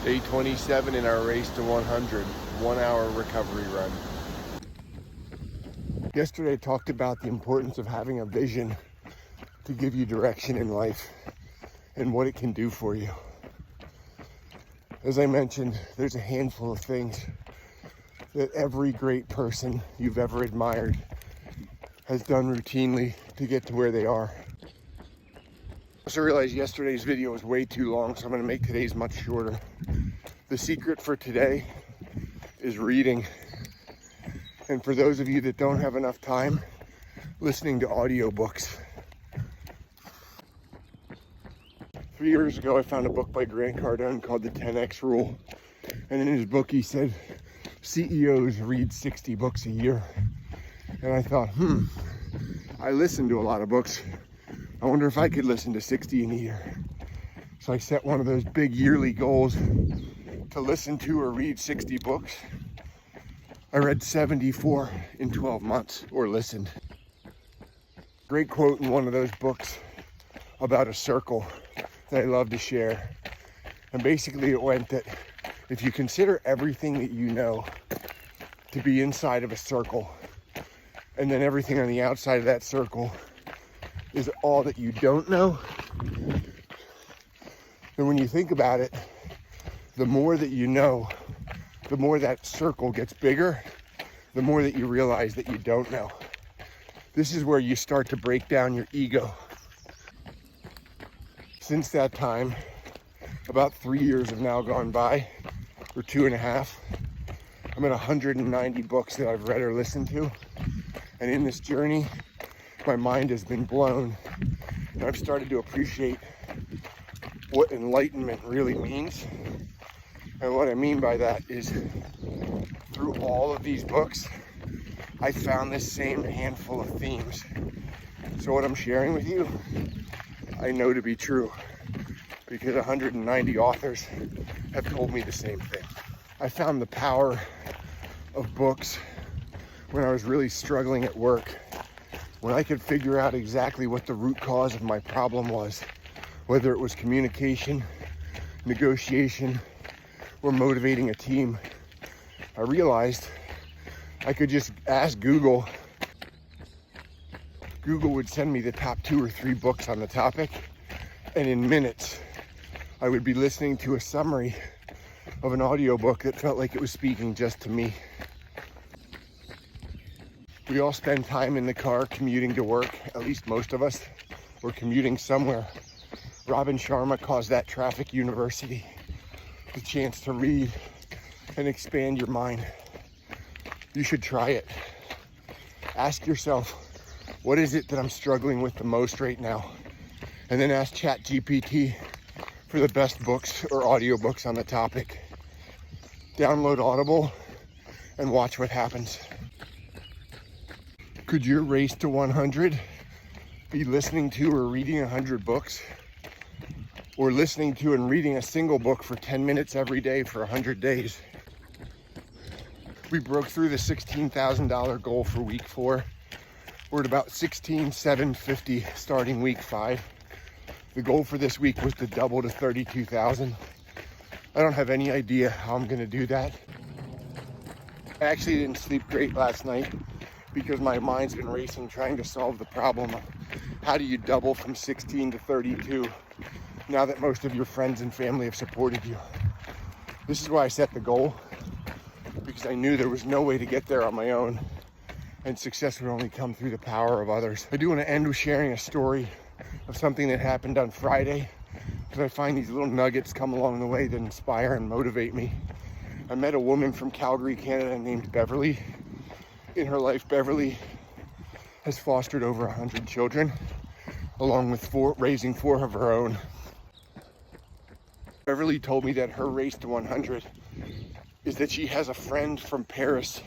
Day 27 in our race to 100, 1 hour recovery run. Yesterday I talked about the importance of having a vision to give you direction in life and what it can do for you. As I mentioned, there's a handful of things that every great person you've ever admired has done routinely to get to where they are. I also realized yesterday's video was way too long, so I'm gonna make today's much shorter. The secret for today is reading. And for those of you that don't have enough time, listening to audiobooks. 3 years ago, I found a book by Grant Cardone called The 10X Rule. And in his book, he said, CEOs read 60 books a year. And I thought, I listen to a lot of books. I wonder if I could listen to 60 in a year. So I set one of those big yearly goals to listen to or read 60 books. I read 74 in 12 months, or listened. Great quote in one of those books about a circle that I love to share. And basically it went that if you consider everything that you know to be inside of a circle, and then everything on the outside of that circle is all that you don't know, then when you think about it, the more that you know, the more that circle gets bigger, the more that you realize that you don't know. This is where you start to break down your ego. Since that time, about 3 years have now gone by, or 2.5. I'm at 190 books that I've read or listened to. And in this journey, my mind has been blown. And I've started to appreciate what enlightenment really means. And what I mean by that is, through all of these books, I found this same handful of themes. So what I'm sharing with you, I know to be true, because 190 authors have told me the same thing. I found the power of books when I was really struggling at work, when I could figure out exactly what the root cause of my problem was, whether it was communication, negotiation, or motivating a team. I realized I could just ask Google. Google would send me the top 2 or 3 books on the topic, and in minutes, I would be listening to a summary of an audiobook that felt like it was speaking just to me. We all spend time in the car commuting to work, at least most of us, or commuting somewhere. Robin Sharma calls that traffic university, the chance to read and expand your mind. You should try it. Ask yourself, what is it that I'm struggling with the most right now? And then ask ChatGPT for the best books or audiobooks on the topic. Download Audible and watch what happens. Could your race to 100 be listening to or reading 100 books? Or listening to and reading a single book for 10 minutes every day for 100 days? We broke through the $16,000 goal for week 4. We're at about $16,750 starting week 5. The goal for this week was to double to $32,000. I don't have any idea how I'm gonna do that. I actually didn't sleep great last night because my mind's been racing trying to solve the problem of how do you double from 16 to 32 now that most of your friends and family have supported you. This is why I set the goal, because I knew there was no way to get there on my own, and success would only come through the power of others. I do want to end with sharing a story of something that happened on Friday, because I find these little nuggets come along the way that inspire and motivate me. I met a woman from Calgary, Canada named Beverly. In her life, Beverly has fostered over 100 children, along with raising 4 of her own. Beverly told me that her race to 100 is that she has a friend from Paris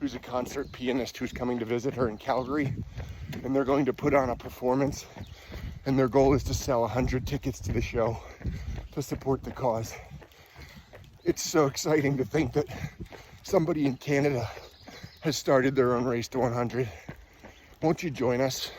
who's a concert pianist who's coming to visit her in Calgary, and they're going to put on a performance, and their goal is to sell 100 tickets to the show to support the cause. It's so exciting to think that somebody in Canada has started their own race to 100. Won't you join us?